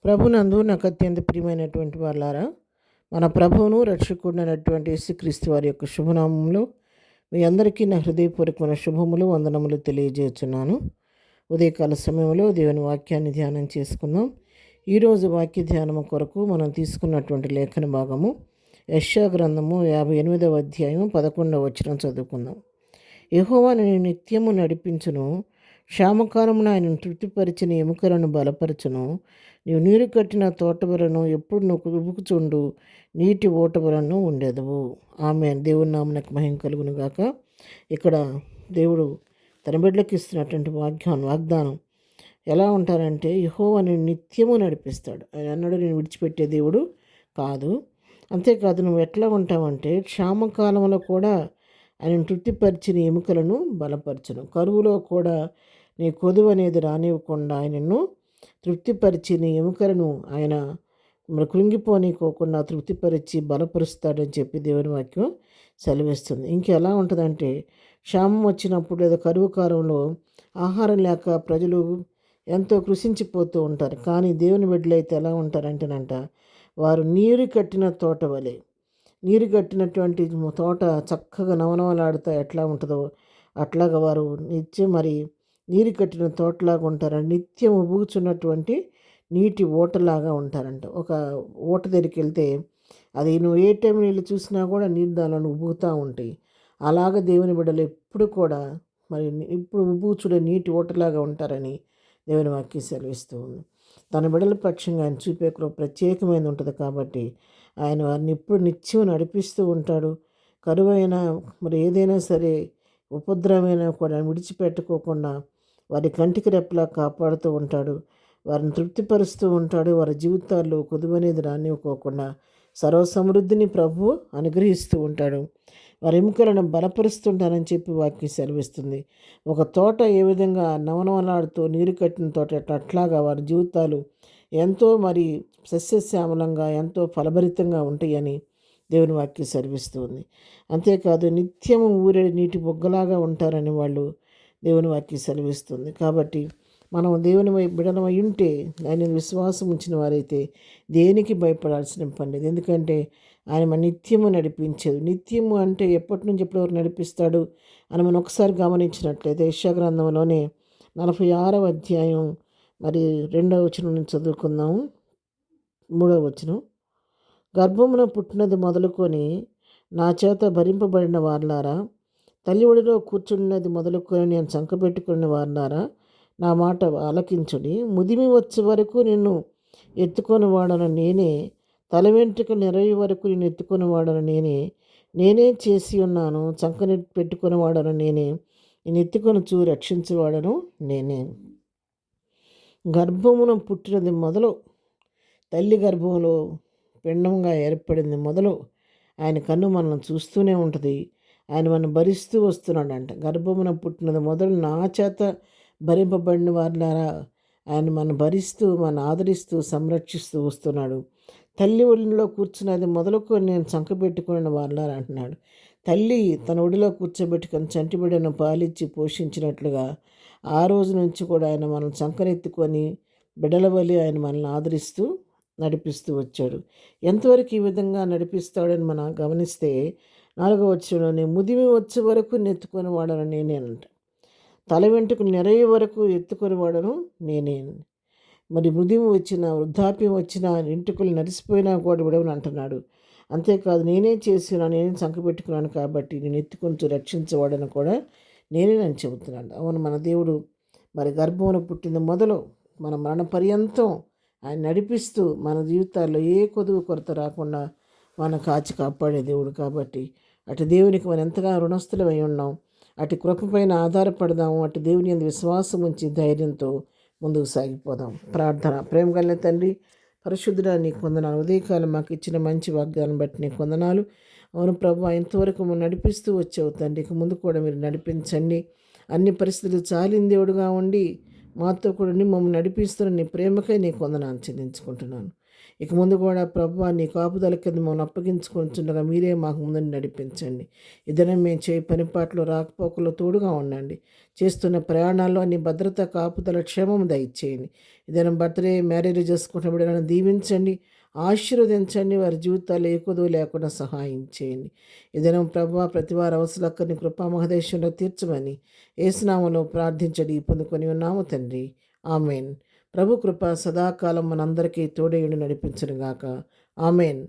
ప్రభునందు నాకు అత్యంత ప్రియమైనటువంటి వాళ్ళారా, మన ప్రభువును రక్షకుడైనటువంటి యేసుక్రీస్తు వారి యొక్క శుభనామంలో మీ అందరికీ నా హృదయపూర్వకమైన శుభములు వందనములు తెలియజేస్తున్నాను. ఉదయకాల సమయంలో దేవుని వాక్యాన్ని ధ్యానం చేసుకుందాం. ఈరోజు వాక్య ధ్యానము కొరకు మనం తీసుకున్నటువంటి లేఖన భాగము యెషయా గ్రంథము 58వ అధ్యాయం 11వ వచనం చదువుకుందాం. యెహోవా నిన్ను నిత్యము నడిపించును, క్షామకాలమున ఆయనను తృప్తిపరిచిన ఎముకలను బలపరచును. నీవు నీరు కట్టిన తోటవలను ఎప్పుడు నువ్వు ఉబుకుచుండు నీటి ఓటవలను ఉండెదవు. ఆమె దేవుని నామమునకు మహిమ కలుగును గాక. ఇక్కడ దేవుడు తన బిడ్డలకు ఇస్తున్నటువంటి వాగ్దానం ఎలా ఉంటారంటే, యెహోవా నిన్ను నిత్యము నడిపిస్తాడు. ఆయన అన్నాడు, నేను విడిచిపెట్టే దేవుడు కాదు. అంతేకాదు, నువ్వు ఎట్లా ఉంటావంటే క్షామకాలంలో కూడా ఆయన తృప్తిపరిచిన ఎముకలను బలపరచును. కరువులో కూడా నీ కొదువు అనేది రానివ్వకుండా ఆయనను తృప్తిపరిచి నీ ఎముకలను ఆయన కృంగిపోనీకోకుండా తృప్తిపరిచి బలపరుస్తాడని చెప్పి దేవుని వాక్యం సెలవిస్తుంది. ఇంకెలా ఉంటుందంటే, క్షామం వచ్చినప్పుడు లేదా కరువు కాలంలో ఆహారం లేక ప్రజలు ఎంతో కృషించిపోతూ ఉంటారు. కానీ దేవుని బిడ్డలైతే ఎలా ఉంటారంటేనంట, వారు నీరు కట్టిన తోట వలె, నీరు కట్టినటువంటి తోట చక్కగా నవనవలాడుతా ఎట్లా ఉంటుందో అట్లాగా వారు నిత్యం నీరు కట్టిన తోటలాగా ఉంటారంట. నిత్యం ఉబుకుచున్నటువంటి నీటి ఓటలాగా ఉంటారంట. ఒక ఓట దగ్గరికి వెళ్తే అది నువ్వు ఏ టైం నీళ్ళు చూసినా కూడా నీరు దానిలో ఉబుకుతూ ఉంటాయి. అలాగ దేవుని బిడ్డలు ఎప్పుడు కూడా ఇప్పుడు ఉబుకుచుడే నీటి ఓటలాగా ఉంటారని దేవుని వాక్యం సెలవిస్తూ ఉంది. తన బిడ్డల పక్షంగా ఆయన చూపే కృప ప్రత్యేకమైనది ఉంటుంది. కాబట్టి ఆయన వారిని ఇప్పుడు నిత్యం నడిపిస్తూ ఉంటాడు. కరువైనా ఏదైనా సరే ఉపద్రవమైనా కూడా విడిచిపెట్టుకోకుండా వారి కంటికి రెప్పలా కాపాడుతూ ఉంటాడు. వారిని తృప్తిపరుస్తూ ఉంటాడు. వారి జీవితాల్లో కొదువనేది రానివ్వకోకుండా సర్వసమృద్ధిని ప్రభువు అనుగ్రహిస్తూ ఉంటాడు. వారి ఎముకలను బలపరుస్తుంటానని చెప్పి వాక్యం సెలవిస్తుంది. ఒక తోట ఏ విధంగా నవనవలాడుతూ నీరు కట్టిన తోట అట్లాగా వారి జీవితాలు ఎంతో సస్యశ్యామలంగా ఎంతో ఫలభరితంగా ఉంటాయని దేవుని వాక్యం సెలవిస్తుంది. అంతేకాదు, నిత్యము ఊరేడి నీటి బొగ్గలాగా ఉంటారని వాళ్ళు దేవుని వాక్యం సెలవిస్తుంది. కాబట్టి మనం దేవుని బిడలమై ఉంటే, ఆయన విశ్వాసం ఉంచిన వారైతే దేనికి భయపడాల్సిన పని లేదు. ఎందుకంటే ఆయన మన నిత్యము నడిపించేది. నిత్యము అంటే ఎప్పటి నుంచి ఎప్పటివరకు నడిపిస్తాడు అని మనం ఒకసారి గమనించినట్లయితే యెషయా గ్రంథంలోనే 46వ అధ్యాయం 2వ వచనం నుంచి చదువుకుందాము. 3వ వచనం, గర్భమున పుట్టినది మొదలుకొని నా చేత భరింపబడిన వారులారా, తల్లి ఒడిలో కూర్చున్నది మొదలుకొని నేను చంకబెట్టుకున్న వారులారా, నా మాట ఆలకించుడి. ముదిమి వచ్చే వరకు నిన్ను ఎత్తుకొని వాడను నేనే, తల వెంట్రుకలు నెరవి వరకు నేను ఎత్తుకొని వాడను నేనే చేసి ఉన్నాను. చంకని పెట్టుకొని వాడను నేనే, నేను ఎత్తుకొని రక్షించేవాడను నేనే. గర్భమున పుట్టినది మొదలు, తల్లి గర్భంలో పిండంగా ఏర్పడింది మొదలు ఆయన కన్ను మనల్ని చూస్తూనే ఉంటుంది. ఆయన మనం భరిస్తూ వస్తున్నాడంట. గర్భమున పుట్టినది మొదలు నా చేత భరింపబడిన వారిలారా, ఆయన మనం భరిస్తూ ఆదరిస్తూ సంరక్షిస్తూ వస్తున్నాడు. తల్లి ఒడిలో కూర్చున్నది మొదలుకొని నేను చంకబెట్టుకున్న వారిలారా అంటున్నాడు. తల్లి తన ఒడిలో కూర్చోబెట్టుకొని చంటి బిడ్డను పాలిచ్చి పోషించినట్లుగా ఆ రోజు నుంచి కూడా ఆయన మనం చంకనెత్తుకొని బిడ్డల వలి ఆయన మనల్ని ఆదరిస్తూ నడిపిస్తూ వచ్చాడు. ఎంతవరకు ఈ విధంగా నడిపిస్తాడని మనం గమనిస్తే 4వ వచనంలోనే, ముదిమి వచ్చే వరకు నెత్తుకొని వాడను నేనేనంట. తల వెంట్రుకు నెరవి వరకు ఎత్తుకొని వాడను నేనే. ముదిమి వచ్చిన, వృద్ధాప్యం వచ్చిన, వెంట్రుకలు నరిసిపోయినా కూడా విడవని అంటున్నాడు. అంతేకాదు, నేనే చేసినా, నేనే చంకబెట్టుకున్నాను కాబట్టి నేను ఎత్తుకొని రక్షించేవాడని కూడా నేనేనని చెబుతున్నాడు. అవును, మన దేవుడు గర్భంలో పుట్టిన మొదలు మన మరణ పర్యంతం ఆయన నడిపిస్తూ మన జీవితాల్లో ఏ కొదువు కొరత రాకుండా మనం కాచి కాపాడే దేవుడు. కాబట్టి అటు దేవునికి మనం ఎంతగా రుణస్థులమై ఉన్నాం. అటు కృపపైన ఆధారపడదాము. అటు దేవుని యందు విశ్వాసం ఉంచి ధైర్యంతో ముందుకు సాగిపోదాం. ప్రార్థన. ప్రేమ కలిగిన తండ్రి, పరిశుద్ధుడా, నీకు వందనాలు. ఉదయకాలం మాకు ఇచ్చిన మంచి వాగ్దానం బట్టి నీకు వందనాలు. అవును ప్రభు, ఇంతవరకు నడిపిస్తూ వచ్చావు తండ్రి. ఇక ముందు కూడా మీరు నడిపించండి. అన్ని పరిస్థితులు చాలిన దేవుడుగా ఉండి మాతో కూడా ఉండి మమ్మల్ని నడిపిస్తున్న నీ ప్రేమకై నీకు వందనాలు చెల్లించుకుంటున్నాను. ఇక ముందు కూడా ప్రభువా నీ కాపుదల కింద మమ్మల్ని అప్పగించుకుంటుండగా మీరే మాకు ముందు నడిపించండి. ఇదనే మేము చేయి పనిపాట్లు రాకపోకలు తోడుగా ఉండండి. చేస్తున్న ప్రయాణాల్లో నీ భద్రత కాపుదల క్షేమం దయచేయండి. ఇదైనా బర్త్డే మ్యారేజ్ చేసుకుంటున్న బిడ్డలను దీవించండి, ఆశీర్వదించండి. వారి జీవితాలు ఏ కొదువు లేకుండా సహాయం చేయండి. ఇదనం ప్రభువా ప్రతి వారి అవసరక్కని కృపా మహదేశంలో తీర్చమని యేసునామములో ప్రార్థించడి పొందుకొని ఉన్నాము తండ్రి. ఆమెన్. ప్రభు కృప సదాకాలం మనందరికీ తోడేయుడు నడిపించునుగాక. ఆమెన్.